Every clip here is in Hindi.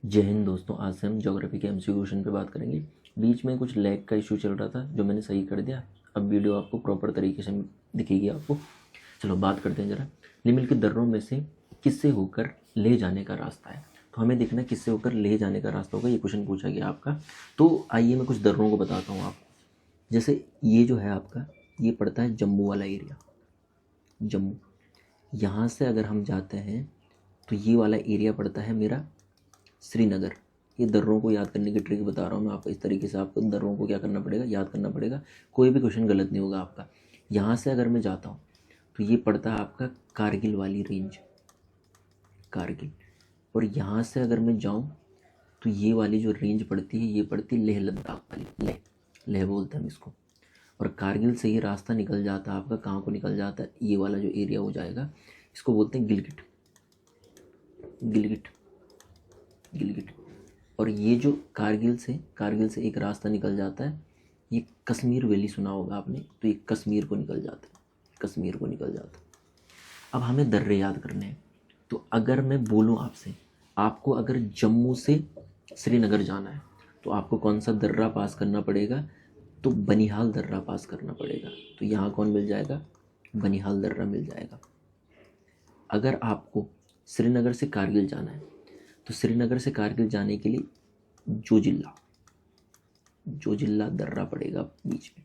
जय हिंद दोस्तों। आज से हम ज्योग्राफी के एमसीक्यू क्वेश्चन पे बात करेंगे। बीच में कुछ लैग का इशू चल रहा था जो मैंने सही कर दिया। अब वीडियो आपको प्रॉपर तरीके से दिखेगी आपको। चलो बात करते हैं ज़रा। निम्नलिखित के दर्रों में से किससे होकर ले जाने का रास्ता है। तो हमें देखना किससे होकर ले जाने का रास्ता होगा, ये क्वेश्चन पूछा गया आपका। तो आइए मैं कुछ दर्रों को बताता हूँ आपको। जैसे ये जो है आपका, ये पड़ता है जम्मू वाला एरिया। जम्मू, यहाँ से अगर हम जाते हैं तो ये वाला एरिया पड़ता है मेरा श्रीनगर। ये दर्रों को याद करने की ट्रिक बता रहा हूँ मैं आपको। इस तरीके से आपको दर्रों को क्या करना पड़ेगा, याद करना पड़ेगा। कोई भी क्वेश्चन गलत नहीं होगा आपका। यहाँ से अगर मैं जाता हूँ तो ये पड़ता है आपका कारगिल वाली रेंज, कारगिल। और यहाँ से अगर मैं जाऊँ तो ये वाली जो रेंज पड़ती है ये पड़ती है लेह लद्दाख वाली, लेह लेह बोलते हैं हम इसको। और कारगिल से ये रास्ता निकल जाता है आपका, कहाँ को निकल जाता है, ये वाला जो एरिया हो जाएगा इसको बोलते हैं गिलगिट, गिलगिट, गिलगिट। और ये जो कारगिल से एक रास्ता निकल जाता है, ये कश्मीर वैली सुना होगा आपने, तो ये कश्मीर को निकल जाता है, कश्मीर को निकल जाता है। अब हमें दर्रे याद करने हैं। तो अगर मैं बोलूँ आपसे, आपको अगर जम्मू से श्रीनगर जाना है तो आपको कौन सा दर्रा पास करना पड़ेगा, तो बनिहाल दर्रा पास करना पड़ेगा। तो यहाँ कौन मिल जाएगा, बनिहाल दर्रा मिल जाएगा। अगर आपको श्रीनगर से कारगिल जाना है तो श्रीनगर से कारगिल जाने के लिए जोजिल्ला दर्रा पड़ेगा बीच में।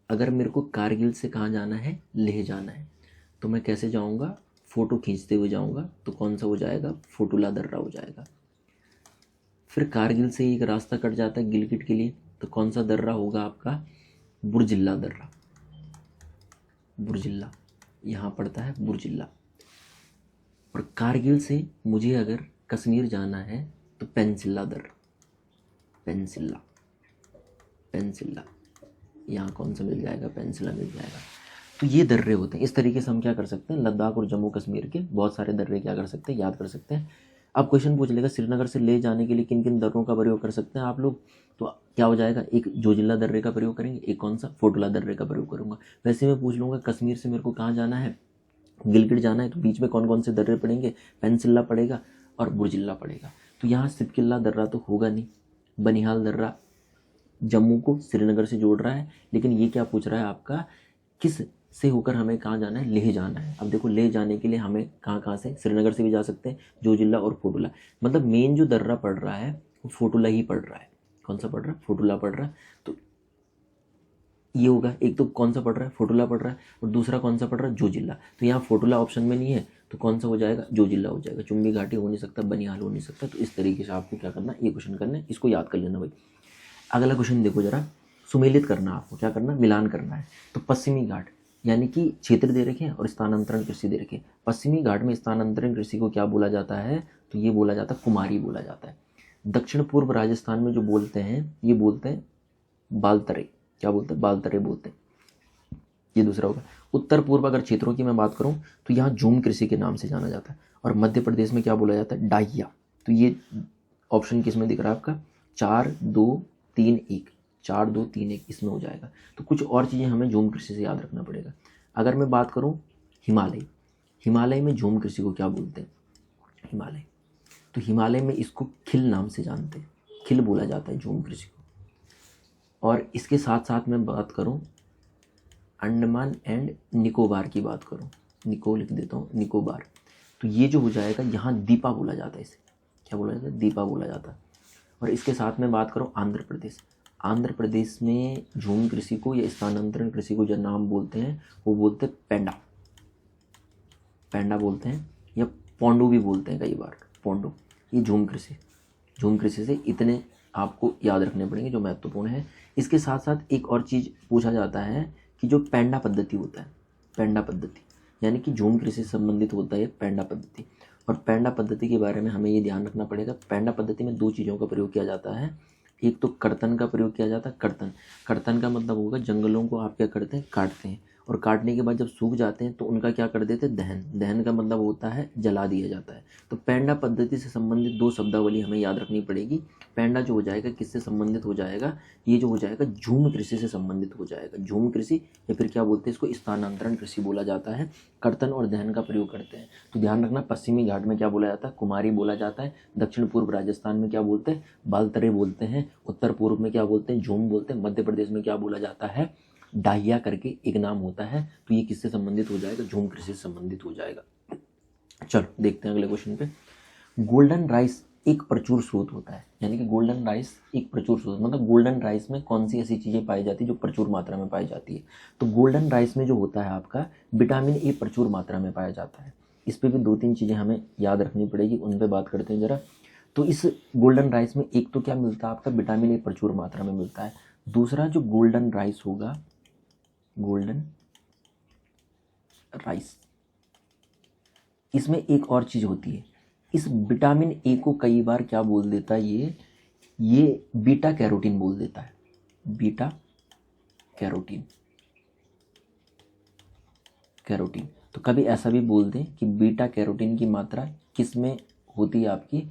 अगर मेरे को कारगिल से कहाँ जाना है, लेह जाना है, तो मैं कैसे जाऊँगा, फ़ोटो खींचते हुए जाऊँगा, तो कौन सा हो जाएगा, फोटुला दर्रा हो जाएगा। फिर कारगिल से एक रास्ता कट जाता है गिलगिट के लिए, तो कौन सा दर्रा होगा आपका, बुर्जिल्ला दर्रा, बुर्जिल्ला यहाँ पड़ता है, बुर्जिल्ला। और कारगिल से मुझे अगर कश्मीर जाना है तो पेंसिल्ला दर्रा, पेंसिल्ला, पेंसिल्ला यहाँ कौन सा मिल जाएगा, पेंसिल्ला मिल जाएगा। तो ये दर्रे होते हैं। इस तरीके से हम क्या कर सकते हैं, लद्दाख और जम्मू कश्मीर के बहुत सारे दर्रे क्या कर सकते हैं, याद कर सकते हैं। अब क्वेश्चन पूछ लेगा श्रीनगर से ले जाने के लिए किन किन दर्रों का प्रयोग कर सकते हैं आप लोग, तो क्या हो जाएगा, एक जोजिल्ला दर्रे का प्रयोग करेंगे, एक कौन सा, फोटुला दर्रे का प्रयोग करूँगा। वैसे मैं पूछ लूँगा कश्मीर से मेरे को कहाँ जाना है, गिलगिट जाना है, तो बीच में कौन कौन से दर्रे पड़ेंगे, पेंसिल्ला पड़ेगा और बुर्जिल्ला पड़ेगा। तो यहाँ सिपकिल्ला दर्रा तो होगा नहीं। बनिहाल दर्रा जम्मू को श्रीनगर से जोड़ रहा है, लेकिन ये क्या पूछ रहा है आपका, किस से होकर हमें कहाँ जाना है, लेह जाना है। अब देखो लेह जाने के लिए हमें कहाँ कहाँ से, श्रीनगर से भी जा सकते हैं, जोजिल्ला और फोटुला। मतलब मेन जो दर्रा पड़ रहा है वो फोटुला ही पड़ रहा है। कौन सा पड़ रहा है, फोटुला पड़ रहा है। तो ये होगा, एक तो कौन सा पड़ रहा है, फोटुला पड़ रहा है, और दूसरा कौन सा पड़ रहा है, जोजिल्ला। तो यहाँ फोटुला ऑप्शन में नहीं है, तो कौन सा हो जाएगा, जोजिल्ला हो जाएगा। चुम्बी घाटी हो नहीं सकता, बनिहाल हो नहीं सकता। तो इस तरीके से आपको क्या करना, ये क्वेश्चन करना है, इसको याद कर लेना भाई। अगला क्वेश्चन देखो जरा, सुमेलित करना, आपको क्या करना, मिलान करना है। तो पश्चिमी घाट यानी कि क्षेत्र दे रखे हैं और स्थानांतरण कृषि दे रखे हैं। पश्चिमी घाट में स्थानांतरण कृषि को क्या बोला जाता है, तो ये बोला जाता है कुमारी बोला जाता है। दक्षिण पूर्व राजस्थान में जो बोलते हैं, ये बोलते हैं बालतरे, क्या बोलते हैं, बालतरे बोलते हैं। ये दूसरा होगा। उत्तर पूर्व अगर क्षेत्रों की मैं बात करूं तो यहाँ झूम कृषि के नाम से जाना जाता है। और मध्य प्रदेश में क्या बोला जाता है, डाहिया। तो ये ऑप्शन किस में दिख रहा है आपका, 4 2 3 1, 4 2 3 1 इसमें हो जाएगा। तो कुछ और चीज़ें हमें झूम कृषि से याद रखना पड़ेगा। अगर मैं बात करूँ हिमालय, हिमालय में झूम कृषि को क्या बोलते हैं, हिमालय। तो हिमालय में इसको खिल नाम से जानते हैं, खिल बोला जाता है झूम कृषि को। और इसके साथ साथ मैं बात करूँ अंडमान एंड निकोबार की बात करूँ, निको लिख देता हूँ, निकोबार। तो ये जो हो जाएगा, यहाँ दीपा बोला जाता है, इसे क्या बोला जाता है, दीपा बोला जाता है। और इसके साथ में बात करूँ आंध्र प्रदेश, आंध्र प्रदेश में झूम कृषि को या स्थानांतरण कृषि को जो नाम बोलते हैं वो बोलते हैं पेंडा, पेंडा बोलते हैं, या पोंडू भी बोलते हैं कई बार, पोंडू। ये झूम कृषि, झूम कृषि से इतने आपको याद रखने पड़ेंगे जो महत्वपूर्ण है। इसके साथ साथ एक और चीज़ पूछा जाता है कि जो पेंडा पद्धति होता है, पेंडा पद्धति यानी कि झूम कृषि से संबंधित होता है पेंडा पद्धति। और पेंडा पद्धति के बारे में हमें ये ध्यान रखना पड़ेगा, पेंडा पद्धति में 2 चीज़ों का प्रयोग किया जाता है। एक तो कर्तन का प्रयोग किया जाता है, कर्तन, कर्तन का मतलब होगा जंगलों को आप क्या करते हैं, काटते हैं। और काटने के बाद जब सूख जाते हैं तो उनका क्या कर देते हैं, दहन। दहन का मतलब होता है जला दिया जाता है। तो पेंडा पद्धति से संबंधित दो शब्दावली हमें याद रखनी पड़ेगी। पेंडा जो हो जाएगा किससे संबंधित हो जाएगा, ये जो हो जाएगा झूम कृषि से संबंधित हो जाएगा। झूम कृषि या फिर क्या बोलते हैं इसको, स्थानांतरण कृषि बोला जाता है। कर्तन और दहन का प्रयोग करते हैं। तो ध्यान रखना, पश्चिमी घाट में क्या बोला जाता है, कुमारी बोला जाता है। दक्षिण पूर्व राजस्थान में क्या बोलते हैं, बालतरे बोलते हैं। उत्तर पूर्व में क्या बोलते हैं, झूम बोलते हैं। मध्य प्रदेश में क्या बोला जाता है, डाहिया करके एक नाम होता है। तो ये किससे संबंधित हो जाएगा, झूम कृषि से संबंधित हो जाएगा। चलो देखते हैं अगले क्वेश्चन पे। गोल्डन राइस एक प्रचुर स्रोत होता है, यानी कि गोल्डन राइस एक प्रचुर स्रोत, मतलब गोल्डन राइस में कौन सी ऐसी चीज़ें पाई जाती है जो प्रचुर मात्रा में पाई जाती है। तो गोल्डन राइस में जो होता है आपका विटामिन ए प्रचुर मात्रा में पाया जाता है। इस पर भी दो तीन चीज़ें हमें याद रखनी पड़ेगी, उन पर बात करते हैं ज़रा। तो इस गोल्डन राइस में एक तो क्या मिलता है आपका, विटामिन ए प्रचुर मात्रा में मिलता है। दूसरा जो गोल्डन राइस होगा, गोल्डन राइस, इसमें एक और चीज़ होती है, इस विटामिन ए को कई बार क्या बोल देता है, ये बीटा कैरोटीन बोल देता है। Beta carotene, carotene. तो कभी ऐसा भी बोल दें कि बीटा कैरोटीन की मात्रा किस में होती है आपकी,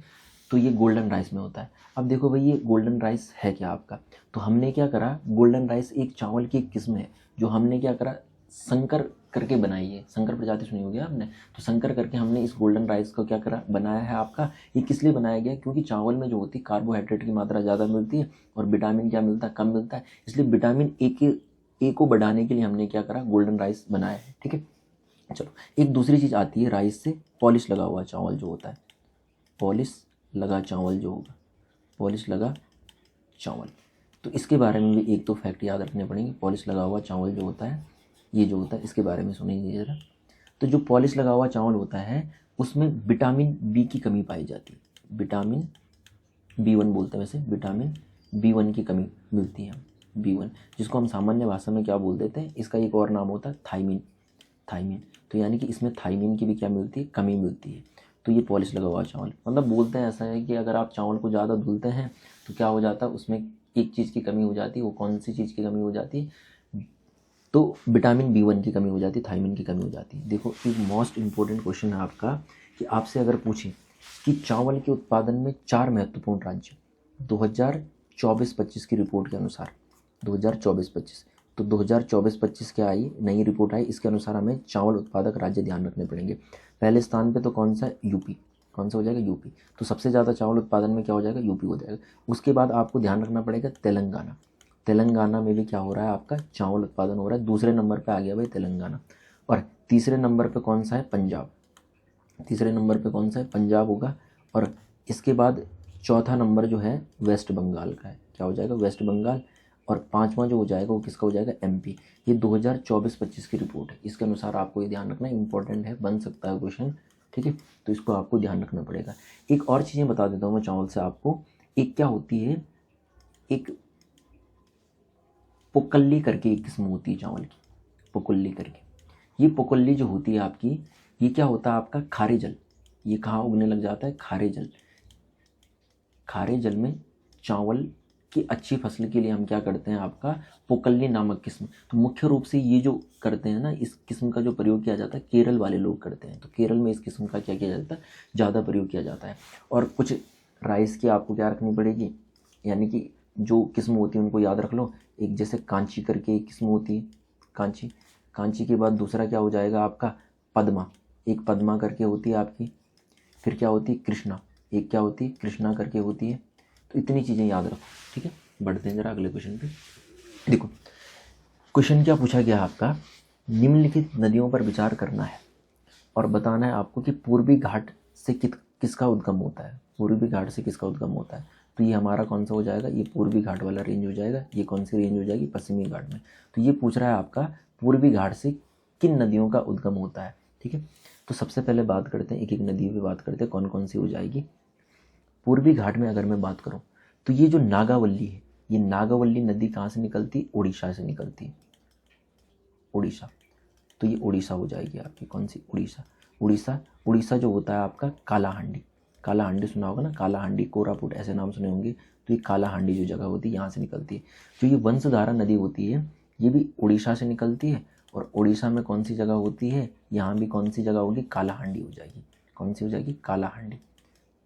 तो ये गोल्डन राइस में होता है। अब देखो भाई ये गोल्डन राइस है क्या आपका, तो हमने क्या करा, गोल्डन राइस एक चावल की एक किस्म है जो हमने क्या करा, संकर करके बनाई है। संकर प्रजाति सुनी होगी आपने, तो संकर करके हमने इस गोल्डन राइस को क्या करा, बनाया है आपका। ये किस लिए बनाया गया, क्योंकि चावल में जो होती है कार्बोहाइड्रेट की मात्रा ज़्यादा मिलती है और विटामिन क्या मिलता है, कम मिलता है। इसलिए विटामिन ए को बढ़ाने के लिए हमने क्या करा, गोल्डन राइस बनाया है। ठीक है, चलो एक दूसरी चीज़ आती है राइस से, पॉलिश लगा हुआ चावल जो होता है, पॉलिश लगा चावल जो होगा, पॉलिश लगा चावल। तो इसके बारे में भी एक दो फैक्ट याद रखने पड़ेंगे। पॉलिश लगा हुआ चावल जो होता है, ये जो होता है, इसके बारे में सुनिए ज़रा। तो जो पॉलिश लगा हुआ चावल होता है उसमें विटामिन बी की कमी पाई जाती है। विटामिन B1 बोलते हैं, वैसे विटामिन B1 की कमी मिलती है। B1 जिसको हम सामान्य भाषा में क्या बोल देते हैं, इसका एक और नाम होता है थायमिन। थायमिन, तो यानी कि इसमें थायमिन की भी क्या मिलती है, कमी मिलती है। तो ये पॉलिश लगा हुआ चावल, मतलब बोलते हैं ऐसा है कि अगर आप चावल को ज़्यादा धुलते हैं तो क्या हो जाता है, उसमें एक चीज़ की कमी हो जाती है। वो कौन सी चीज़ की कमी हो जाती है, तो विटामिन B1 की कमी हो जाती है, थायमिन की कमी हो जाती है। देखो एक मोस्ट इंपॉर्टेंट क्वेश्चन है आपका कि आपसे अगर पूछें कि चावल के उत्पादन में 4 महत्वपूर्ण राज्य 2024-25 की रिपोर्ट के अनुसार, 2024-25, तो 2024-25 क्या आई, नई रिपोर्ट आई, इसके अनुसार हमें चावल उत्पादक राज्य ध्यान रखने पड़ेंगे। पहले स्थान पे तो कौन सा है, यूपी। कौन सा हो जाएगा, यूपी। तो सबसे ज़्यादा चावल उत्पादन में क्या हो जाएगा, यूपी हो जाएगा। उसके बाद आपको ध्यान रखना पड़ेगा तेलंगाना। तेलंगाना में भी क्या हो रहा है आपका, चावल उत्पादन हो रहा है। दूसरे नंबर पे आ गया भाई तेलंगाना। और तीसरे नंबर पे कौन सा है, पंजाब। तीसरे नंबर पे कौन सा है, पंजाब होगा। और इसके बाद चौथा नंबर जो है वेस्ट बंगाल का है, क्या हो जाएगा, वेस्ट बंगाल। और पांचवा जो हो जाएगा वो किसका हो जाएगा, MP। ये 2024-25 की रिपोर्ट है, इसके अनुसार आपको ये ध्यान रखना इंपॉर्टेंट है, बन सकता है क्वेश्चन। ठीक है, तो इसको आपको ध्यान रखना पड़ेगा। एक और चीज़ें बता देता हूँ मैं चावल से आपको। एक क्या होती है, एक पोकल्ली करके एक किस्म होती है चावल की, पोकल्ली करके। ये पोकल्ली जो होती है आपकी, ये क्या होता है आपका, खारे जल। ये कहाँ उगने लग जाता है, खारे जल। खारे जल में चावल की अच्छी फसल के लिए हम क्या करते हैं आपका, पोकल्ली नामक किस्म। तो मुख्य रूप से ये जो करते हैं ना, इस किस्म का जो प्रयोग किया जाता है केरल वाले लोग करते हैं। तो केरल में इस किस्म का क्या किया जाता है, ज़्यादा प्रयोग किया जाता है। और कुछ राइस की आपको क्या रखनी पड़ेगी, यानी कि जो किस्म होती है उनको याद रख लो। एक जैसे कांची करके एक किस्म होती है, कांची। कांची के बाद दूसरा क्या हो जाएगा आपका, पद्मा। एक पद्मा करके होती है आपकी। फिर क्या होती है, कृष्णा। एक क्या होती है, कृष्णा करके होती है। तो इतनी चीज़ें याद रखो। ठीक है, बढ़ते हैं जरा अगले क्वेश्चन पे। देखो क्वेश्चन क्या पूछा गया आपका, निम्नलिखित नदियों पर विचार करना है और बताना है आपको कि पूर्वी घाट से किसका उद्गम होता है। पूर्वी घाट से किसका उद्गम होता है, तो ये हमारा कौन सा हो जाएगा, ये पूर्वी घाट वाला रेंज हो जाएगा। ये कौन सी रेंज हो जाएगी, पश्चिमी घाट में। तो ये पूछ रहा है आपका पूर्वी घाट से किन नदियों का उद्गम होता है। ठीक है, तो सबसे पहले बात करते हैं, एक एक नदी पे बात करते हैं कौन कौन सी हो जाएगी। पूर्वी घाट में अगर मैं बात करूं तो ये जो नागावली है, ये नागावली नदी कहाँ से निकलती, उड़ीसा से निकलती है, उड़ीसा। तो ये उड़ीसा हो जाएगी आपकी, कौन सी, उड़ीसा। उड़ीसा, उड़ीसा जो होता है आपका कालाहांडी। कालाहांडी सुना होगा ना, कालाहांडी, कोरापुट ऐसे नाम सुने होंगे। तो ये कालाहांडी जो जगह होती है यहाँ से निकलती है। जो ये वंशधारा नदी होती है ये भी उड़ीसा से निकलती है और उड़ीसा में कौन सी जगह होती है, यहाँ भी कौन सी जगह होगी, कालाहांडी हो जाएगी। कौन सी हो जाएगी, कालाहांडी,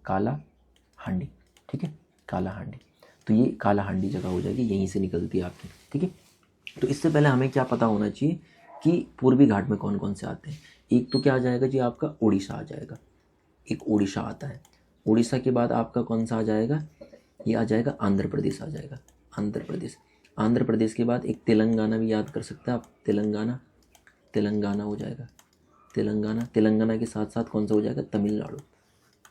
कालाहांडी, ठीक है, कालाहांडी। तो ये कालाहांडी जगह हो जाएगी, यहीं से निकलती है आपकी, ठीक है। तो इससे पहले हमें क्या पता होना चाहिए कि पूर्वी घाट में कौन कौन से आते हैं। एक तो क्या आ जाएगा जी, आपका उड़ीसा आ जाएगा, एक उड़ीसा आता है। उड़ीसा के बाद आपका कौन सा आ जाएगा, ये आ जाएगा आंध्र प्रदेश आ जाएगा, आंध्र प्रदेश। आंध्र प्रदेश के बाद एक तेलंगाना भी याद कर सकते हैं आप, तेलंगाना, तेलंगाना हो जाएगा, तेलंगाना। तेलंगाना के साथ साथ कौन सा हो जाएगा, तमिलनाडु,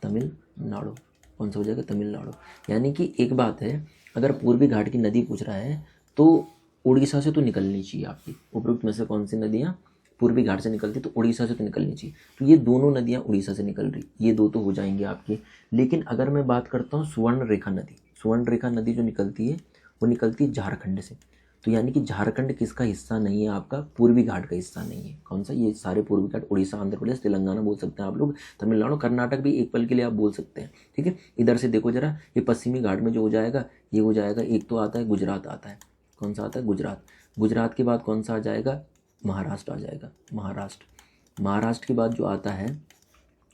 तमिलनाडु, कौन सा हो जाएगा, तमिलनाडु। यानी कि एक बात है, अगर पूर्वी घाट की नदी पूछ रहा है तो उड़ीसा से तो निकलनी चाहिए आपकी। उपरोक्त में से कौन सी नदियाँ पूर्वी घाट से निकलती, तो उड़ीसा से तो निकलनी चाहिए। तो ये दोनों नदियाँ उड़ीसा से निकल रही, ये दो तो हो जाएंगे आपके। लेकिन अगर मैं बात करता हूँ सुवर्ण रेखा नदी, सुवर्ण रेखा नदी जो निकलती है वो निकलती है झारखंड से। तो यानी कि झारखंड किसका हिस्सा नहीं है, आपका पूर्वी घाट का हिस्सा नहीं है। कौन सा, ये सारे पूर्वी घाट, उड़ीसा, आंध्र प्रदेश, तेलंगाना बोल सकते हैं आप लोग, तमिलनाडु, कर्नाटक भी एक पल के लिए आप बोल सकते हैं, ठीक है। इधर से देखो जरा, ये पश्चिमी घाट में जो हो जाएगा, ये हो जाएगा, एक तो आता है गुजरात आता है, कौन सा आता है, गुजरात। गुजरात के बाद कौन सा आ जाएगा, महाराष्ट्र आ जाएगा, महाराष्ट्र। महाराष्ट्र के बाद जो आता है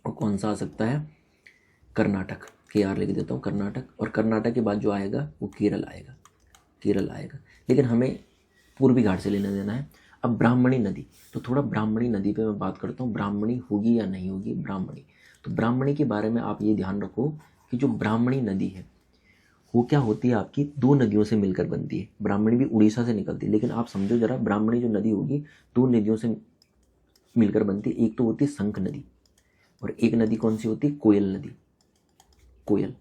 वो कौन सा आ सकता है, कर्नाटक, के आर लिख देता हूँ, कर्नाटक। और कर्नाटक के बाद जो आएगा वो केरल आएगा, केरल आएगा। लेकिन हमें पूर्वी घाट से लेना देना है। अब ब्राह्मणी नदी, तो थोड़ा ब्राह्मणी नदी पे मैं बात करता हूँ, ब्राह्मणी होगी या नहीं होगी, ब्राह्मणी। तो ब्राह्मणी के बारे में आप ये ध्यान रखो कि जो ब्राह्मणी नदी है वो क्या होती है, आपकी दो नदियों से मिलकर बनती है। ब्राह्मणी भी उड़ीसा से निकलती है, लेकिन आप समझो जरा, ब्राह्मणी जो नदी होगी दो नदियों से मिलकर बनती है। एक तो होती है शंख नदी, और एक नदी कौन सी होती है, कोयल नदी, कोयल।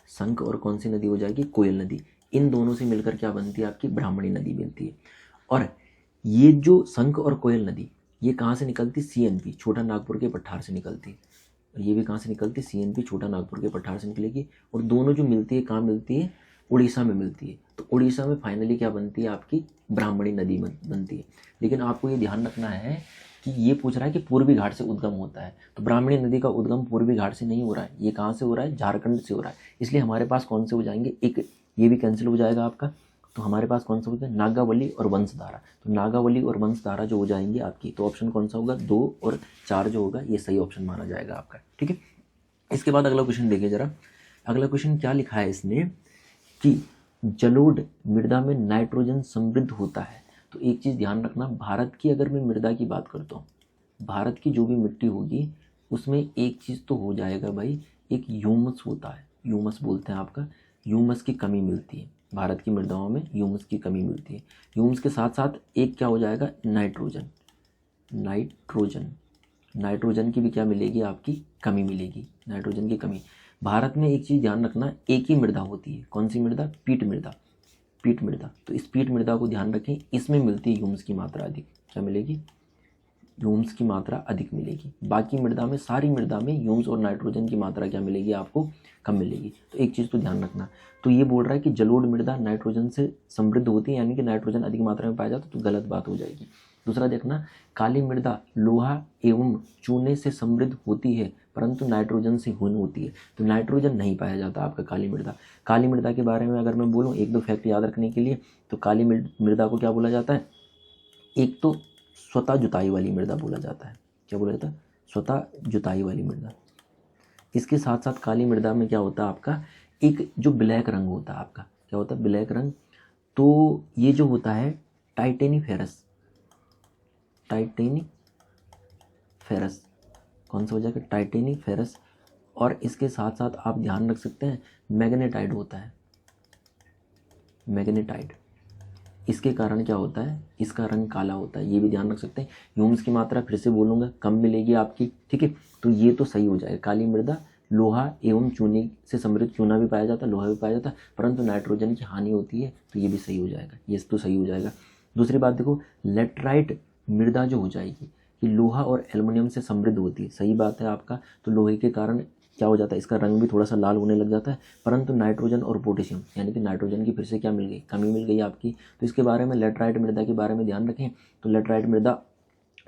शंख और कौन सी नदी हो जाएगी, कोयल नदी। इन दोनों से मिलकर क्या बनती है, आपकी ब्राह्मणी नदी बनती है। और ये जो शंख और कोयल नदी, ये कहाँ से निकलती, सीएनपी, छोटा नागपुर के पठार से निकलती है। और ये भी कहाँ से निकलती है, सीएनपी, छोटा नागपुर के पठार से निकलेगी। और दोनों जो मिलती है कहाँ मिलती है, उड़ीसा में मिलती है। तो उड़ीसा में फाइनली क्या बनती है, आपकी ब्राह्मणी नदी बनती है। लेकिन आपको ये ध्यान रखना है कि ये पूछ रहा है कि पूर्वी घाट से उद्गम होता है, तो ब्राह्मणी नदी का उद्गम पूर्वी घाट से नहीं हो रहा है, ये कहाँ से हो रहा है, झारखंड से हो रहा है। इसलिए हमारे पास कौन से हो जाएंगे, एक ये भी कैंसिल हो जाएगा आपका। तो हमारे पास कौन सा होगा, नागावली और वंशधारा। तो नागावली और वंशधारा जो हो जाएंगे आपकी, तो ऑप्शन कौन सा होगा, 2 और 4 जो होगा ये सही ऑप्शन माना जाएगा आपका, ठीक है। इसके बाद अगला क्वेश्चन देखिए जरा। अगला क्वेश्चन क्या लिखा है इसने कि जलोढ़ मृदा में नाइट्रोजन समृद्ध होता है। तो एक चीज़ ध्यान रखना, भारत की अगर मैं मृदा की बात करता हूँ, भारत की जो भी मिट्टी होगी उसमें एक चीज़ तो हो जाएगा भाई, एक ह्यूमस होता है, ह्यूमस बोलते हैं आपका, ह्यूमस की कमी मिलती है भारत की मृदाओं में, ह्यूमस की कमी मिलती है। ह्यूमस के साथ साथ एक क्या हो जाएगा, नाइट्रोजन, नाइट्रोजन, नाइट्रोजन की भी क्या मिलेगी, आपकी कमी मिलेगी, नाइट्रोजन की कमी। भारत में एक चीज़ ध्यान रखना, एक ही मृदा होती है, कौन सी मृदा, पीट मृदा, पीट मृदा। तो इस पीट मृदा को ध्यान रखें, इसमें मिलती है ह्यूमस की मात्रा अधिक, क्या मिलेगी, ह्यूमस की मात्रा अधिक मिलेगी। बाकी मृदा में, सारी मृदा में ह्यूमस और नाइट्रोजन की मात्रा क्या मिलेगी, आपको कम मिलेगी। तो एक चीज़ तो ध्यान रखना। तो ये बोल रहा है कि जलोढ़ मृदा नाइट्रोजन से समृद्ध होती है, यानी कि नाइट्रोजन अधिक मात्रा में पाया जाता, तो गलत बात हो जाएगी। दूसरा देखना, काली मृदा लोहा एवं चूने से समृद्ध होती है परंतु नाइट्रोजन से हीन होती है। तो नाइट्रोजन नहीं पाया जाता आपका काली मृदा। काली मृदा के बारे में अगर मैं बोलूँ एक दो फैक्ट याद रखने के लिए, तो काली मृदा को क्या बोला जाता है, एक तो स्वतः जुताई वाली मृदा बोला जाता है, क्या बोला जाता है, स्वतः जुताई वाली मृदा। इसके साथ साथ काली मृदा में क्या होता है आपका, एक जो ब्लैक रंग होता है आपका, क्या होता है, ब्लैक रंग। तो ये जो होता है टाइटेनीफेरस, टाइटेनीफेरस कौन सा हो जाएगा, टाइटेनीफेरस। और इसके साथ साथ आप ध्यान रख सकते हैं मैग्नेटाइट होता है, मैग्नेटाइट। इसके कारण क्या होता है, इसका रंग काला होता है, ये भी ध्यान रख सकते हैं। ह्यूमस की मात्रा फिर से बोलूँगा कम मिलेगी आपकी, ठीक है। तो ये तो सही हो जाएगा, काली मृदा लोहा एवं चूने से समृद्ध, चूना भी पाया जाता है, लोहा भी पाया जाता है, परंतु नाइट्रोजन की हानि होती है, तो ये भी सही हो जाएगा, ये तो सही हो जाएगा। दूसरी बात देखो, लेटराइट मृदा जो हो जाएगी ये लोहा और एल्युमिनियम से समृद्ध होती है, सही बात है आपका। तो लोहे के कारण क्या हो जाता है, इसका रंग भी थोड़ा सा लाल होने लग जाता है, परंतु नाइट्रोजन और पोटेशियम यानी कि नाइट्रोजन की फिर से क्या मिल गई, कमी मिल गई आपकी। तो इसके बारे में, लेटराइट मृदा के बारे में ध्यान रखें। तो लेटराइट मृदा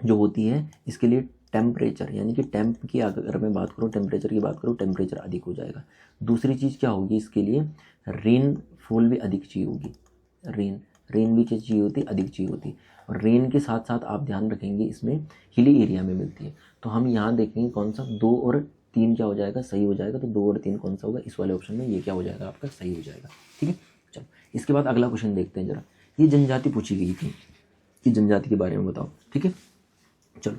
जो होती है इसके लिए टेम्परेचर, यानी कि टेम्प की अगर मैं बात करूँ, टेम्परेचर की बात करूँ, टेम्परेचर अधिक हो जाएगा। दूसरी चीज़ क्या होगी इसके लिए, रेनफॉल भी अधिक चाहिए होगी, रेन भी चाहिए होती है, अधिक चाहिए होती है। और रेन के साथ साथ आप ध्यान रखेंगे इसमें हिली एरिया में मिलती है। तो हम यहाँ देखेंगे कौन सा 2 और 3 क्या हो जाएगा, सही हो जाएगा। तो 2 और 3 कौन सा होगा, इस वाले ऑप्शन में ये क्या हो जाएगा आपका, सही हो जाएगा। ठीक है, चलो इसके बाद अगला क्वेश्चन देखते हैं जरा। ये जनजाति पूछी गई थी कि जनजाति के बारे में बताओ। ठीक है, चलो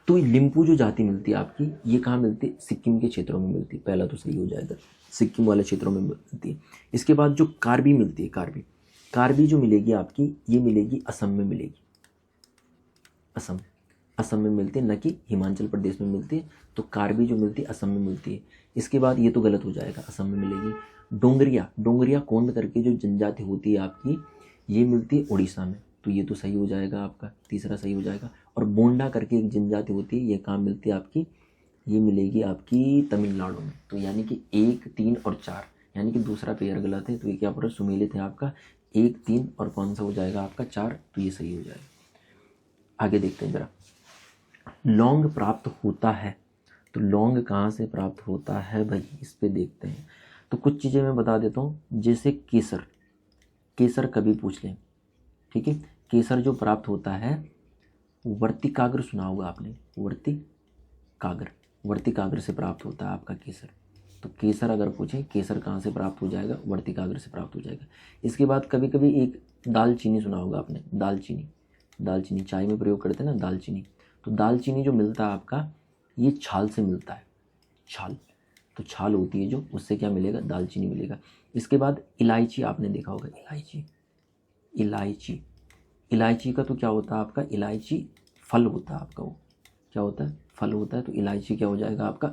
तो लिम्पू जो जाति मिलती है आपकी, ये कहाँ मिलती है, सिक्किम के क्षेत्रों में मिलती है। पहला तो सही हो जाएगा, सिक्किम वाले क्षेत्रों में मिलती है। इसके बाद जो कार्बी मिलती है, कार्बी जो मिलेगी आपकी, ये मिलेगी असम में मिलेगी। असम में मिलती है, न कि हिमाचल प्रदेश में मिलती है। तो कार्बी जो मिलती है असम में मिलती है। इसके बाद ये तो गलत हो जाएगा, असम में मिलेगी। डोंगरिया कोंड करके जो जनजाति होती है आपकी, ये मिलती है उड़ीसा में। तो ये तो सही हो जाएगा आपका, तीसरा सही हो जाएगा। और बोंडा करके एक जनजाति होती है, ये कहाँ मिलती है आपकी, ये मिलेगी आपकी तमिलनाडु में। तो यानी कि 1, 3 और 4, यानी कि दूसरा पेयर गलत है। तो ये क्या पूरा सुमेलित है आपका, 1, 3 और कौन सा हो जाएगा आपका 4। तो ये सही हो जाएगा। आगे देखते हैं जरा। लौंग प्राप्त होता है, तो लौंग कहाँ से प्राप्त होता है भाई, इस पे देखते हैं। तो कुछ चीज़ें मैं बता देता हूँ, जैसे केसर कभी पूछ लें। ठीक है, केसर जो प्राप्त होता है, वर्तिकाग्र सुना होगा आपने, वर्तिकाग्र से प्राप्त होता है आपका केसर। तो केसर अगर पूछे, केसर कहाँ से प्राप्त हो जाएगा, वर्तिकाग्र से प्राप्त हो जाएगा। इसके बाद कभी कभी एक दालचीनी सुना होगा आपने, दालचीनी चाय में प्रयोग करते हैं ना, दालचीनी। तो दालचीनी जो मिलता है आपका, ये छाल से मिलता है, छाल। तो छाल होती है जो, उससे क्या मिलेगा, दालचीनी मिलेगा। इसके बाद इलायची आपने देखा होगा, इलायची का तो क्या होता है आपका, इलायची फल होता है आपका, वो क्या होता है, फल होता है। तो इलायची क्या हो जाएगा आपका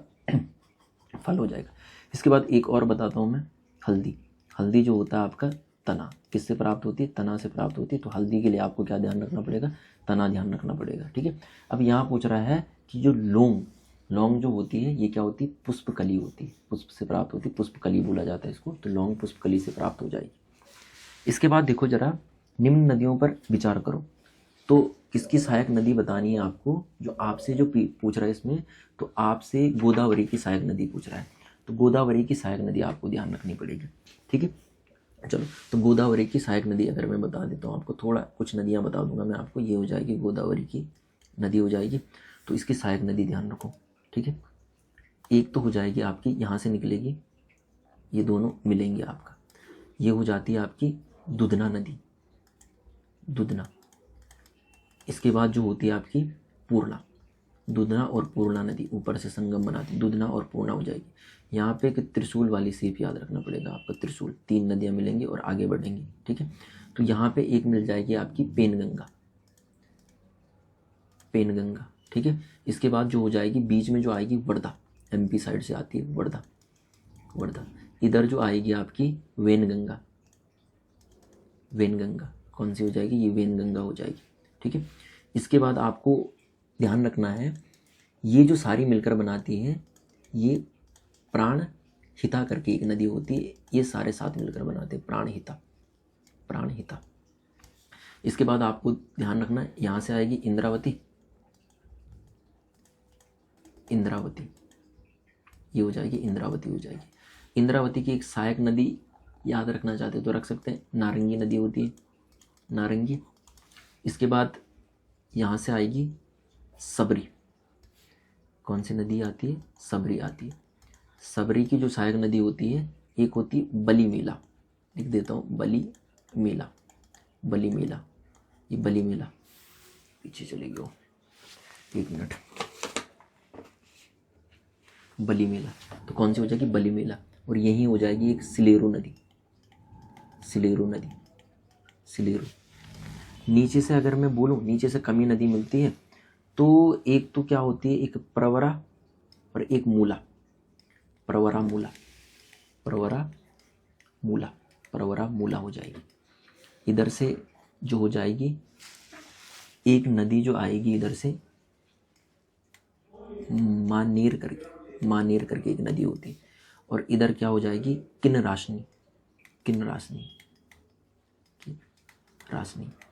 फल हो जाएगा। इसके बाद एक और बताता हूँ मैं, हल्दी जो होता है आपका तना, किससे प्राप्त होती है, तना से प्राप्त होती है। तो हल्दी के लिए आपको क्या ध्यान रखना पड़ेगा, तना ध्यान रखना पड़ेगा। ठीक है, अब यहाँ पूछ रहा है कि जो लौंग जो होती है, ये क्या होती है, पुष्पकली होती है, पुष्प से प्राप्त होती है, पुष्पकली बोला जाता है इसको। तो लौंग पुष्पकली से प्राप्त हो जाएगी। इसके बाद देखो जरा, निम्न नदियों पर विचार करो। तो किसकी सहायक नदी बतानी है आपको, जो आपसे जो पूछ रहा है इसमें, तो आपसे गोदावरी की सहायक नदी पूछ रहा है। तो गोदावरी की सहायक नदी आपको ध्यान रखनी पड़ेगी। ठीक है, चलो तो गोदावरी की सहायक नदी अगर मैं बता देता हूँ आपको, थोड़ा कुछ नदियाँ बता दूंगा मैं आपको। ये हो जाएगी गोदावरी की नदी हो जाएगी। तो इसकी सहायक नदी ध्यान रखो। ठीक है, एक तो हो जाएगी आपकी, यहाँ से निकलेगी, ये दोनों मिलेंगे आपका, ये हो जाती है आपकी दुधना नदी, दुधना। इसके बाद जो होती है आपकी पूर्णा, दुधना और पूर्णा नदी ऊपर से संगम बनाती, दुधना और पूर्णा हो जाएगी। यहाँ पे एक त्रिशूल वाली सीप याद रखना पड़ेगा आपका, त्रिशूल, 3 नदियाँ मिलेंगी और आगे बढ़ेंगी। ठीक है, तो यहाँ पे एक मिल जाएगी आपकी पेनगंगा। ठीक है, इसके बाद जो हो जाएगी बीच में जो आएगी वर्धा, MP साइड से आती है वर्धा। इधर जो आएगी आपकी वेनगंगा, कौन सी हो जाएगी, ये वेनगंगा हो जाएगी। ठीक है, इसके बाद आपको ध्यान रखना है, ये जो सारी मिलकर बनाती है, ये प्राणहिता करके एक नदी होती है, ये सारे साथ मिलकर बनाते हैं, प्राणहिता। इसके बाद आपको ध्यान रखना है, यहाँ से आएगी इंद्रावती, ये हो जाएगी, इंद्रावती हो जाएगी। इंद्रावती की एक सहायक नदी याद रखना चाहते तो रख सकते हैं, नारंगी नदी होती है, नारंगी। इसके बाद यहाँ से आएगी सबरी, कौन सी नदी आती है, सबरी आती है। सबरी की जो सहायक नदी होती है, एक होती है बलीमेला, लिख देता हूँ, बलीमेला, ये बलीमेला, पीछे चले गए, 1 मिनट, बलीमेला। तो कौन सी हो जाएगी, बलीमेला। और यही हो जाएगी एक सिलेरू नदी, नीचे से अगर मैं बोलूँ, नीचे से कमी नदी मिलती है। तो एक तो क्या होती है, एक प्रवरा और एक मूला, प्रवरा मूला हो जाएगी। इधर से जो हो जाएगी एक नदी जो आएगी इधर से, मानेर करके एक नदी होती है। और इधर क्या हो जाएगी, किन्नराशनी,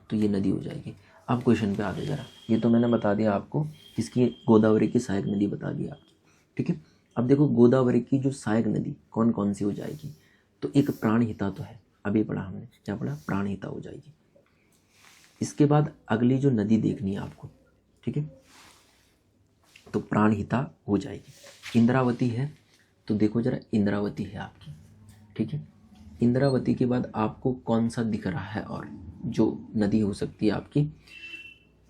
तो ये नदी हो जाएगी। अब क्वेश्चन पे आगे जरा, ये तो मैंने बता दिया आपको, इसकी गोदावरी की सहायक नदी बता दी आपकी। ठीक है, अब देखो गोदावरी की जो सहायक नदी कौन कौन सी हो जाएगी। तो एक प्राणहिता तो है, अभी पढ़ा हमने, क्या पढ़ा, प्राणहिता हो जाएगी। इसके बाद अगली जो नदी देखनी है आपको, ठीक है, तो प्राणहिता हो जाएगी। इंद्रावती है तो देखो जरा, इंद्रावती है आपकी, ठीक है। इंद्रावती के बाद आपको कौन सा दिख रहा है और जो नदी हो सकती है आपकी,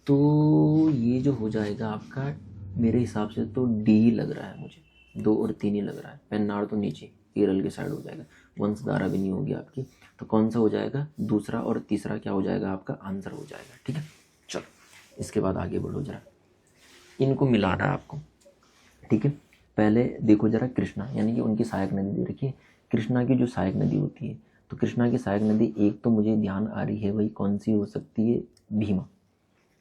तो ये जो हो जाएगा आपका, मेरे हिसाब से तो डी ही लग रहा है मुझे, 2 और 3 ही लग रहा है। पेन्नार तो नीचे केरल के साइड हो जाएगा, वंशधारा भी नहीं होगी आपकी, तो कौन सा हो जाएगा, दूसरा और तीसरा क्या हो जाएगा आपका, आंसर हो जाएगा, ठीक है। चलो इसके बाद आगे बढ़ो जरा, इनको मिलाना है आपको, ठीक है। पहले देखो जरा कृष्णा, यानी कि उनकी सहायक नदी दे रखी है। कृष्णा की जो सहायक नदी होती है, तो कृष्णा की सहायक नदी एक तो मुझे ध्यान आ रही है, वही कौन सी हो सकती है, भीमा।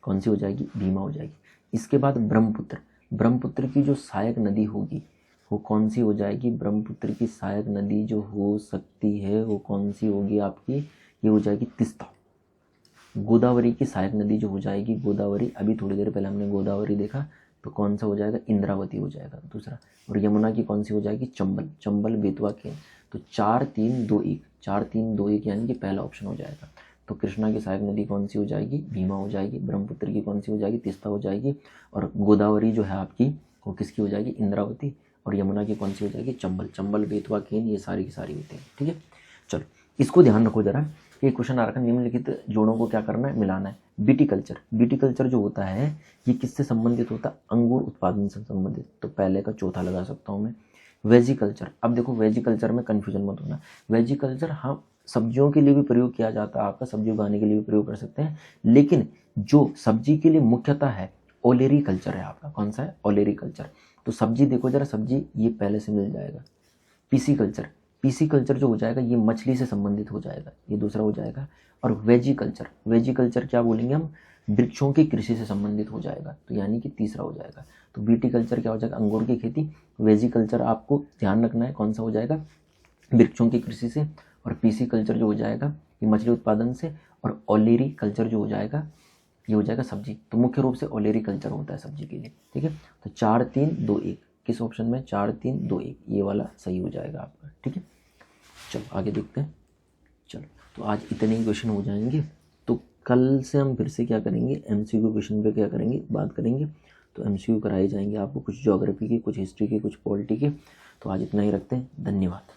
कौन सी हो जाएगी, भीमा हो जाएगी। इसके बाद ब्रह्मपुत्र, ब्रह्मपुत्र की जो सहायक नदी होगी वो कौन सी हो जाएगी, ब्रह्मपुत्र की सहायक नदी जो हो सकती है वो कौन सी होगी आपकी, ये हो जाएगी तीस्ता। गोदावरी की सहायक नदी जो हो जाएगी, गोदावरी, अभी थोड़ी देर पहले हमने गोदावरी देखा, तो कौन सा हो जाएगा, इंद्रावती हो जाएगा दूसरा। और यमुना की कौन सी हो जाएगी, चंबल, चंबल बेतवा केन। तो 4 3 2 1, 4 3 2 1 यानी कि पहला ऑप्शन हो जाएगा। तो कृष्णा की सहायक नदी कौन सी हो जाएगी, भीमा हो जाएगी। ब्रह्मपुत्र की कौन सी हो जाएगी, तीस्ता हो जाएगी। और गोदावरी जो है आपकी वो किसकी हो जाएगी, इंद्रावती। और यमुना की कौन सी हो जाएगी, चंबल, चंबल बेतवा केन, ये सारी की सारी होते हैं, ठीक है। चलो इसको ध्यान रखो जरा, ये क्वेश्चन आ रखा है, निम्नलिखित जोड़ों को क्या करना है, मिलाना है। विटिकल्चर, विटिकल्चर जो होता है ये किससे संबंधित होता है, अंगूर उत्पादन से संबंधित, तो पहले का चौथा लगा सकता हूँ मैं। वेजिकल्चर, अब देखो वेजिकल्चर में कन्फ्यूजन मत होना, वेजिकल्चर हाँ सब्जियों के लिए भी प्रयोग किया जाता है, आपका सब्जी उगाने के लिए भी प्रयोग कर सकते हैं, लेकिन जो सब्जी के लिए मुख्यतः है ओलेरी कल्चर है आपका, कौन सा है, ओलेरी कल्चर। तो सब्जी देखो जरा, सब्जी ये पहले से मिल जाएगा। पीसी कल्चर, पीसी कल्चर जो हो जाएगा ये मछली से संबंधित हो जाएगा, ये दूसरा हो जाएगा। और वेजिकल्चर, वेजिकल्चर क्या बोलेंगे हम, वृक्षों की कृषि से संबंधित हो जाएगा, तो यानी कि तीसरा हो जाएगा। तो विटिकल्चर क्या हो जाएगा, अंगूर की खेती। वेजिकल्चर आपको ध्यान रखना है कौन सा हो जाएगा, वृक्षों की कृषि से। और पीसी कल्चर जो हो जाएगा ये मछली उत्पादन से। और ओलेरी कल्चर जो हो जाएगा ये हो जाएगा सब्जी। तो मुख्य रूप से ओलेरी कल्चर होता है सब्जी के लिए, ठीक है। तो 4 3 2 1 किस ऑप्शन में, 4 3 2 1 ये वाला सही हो जाएगा आपका, ठीक है। चलो आगे देखते हैं। चलो तो आज इतने ही क्वेश्चन हो जाएंगे, तो कल से हम फिर से क्या करेंगे, एमसीक्यू क्वेश्चन पे क्या करेंगे, बात करेंगे। तो एमसीक्यू कराए जाएंगे आपको, कुछ ज्योग्राफी के, कुछ हिस्ट्री के, कुछ पॉलिटी के। तो आज इतना ही रखते हैं, धन्यवाद।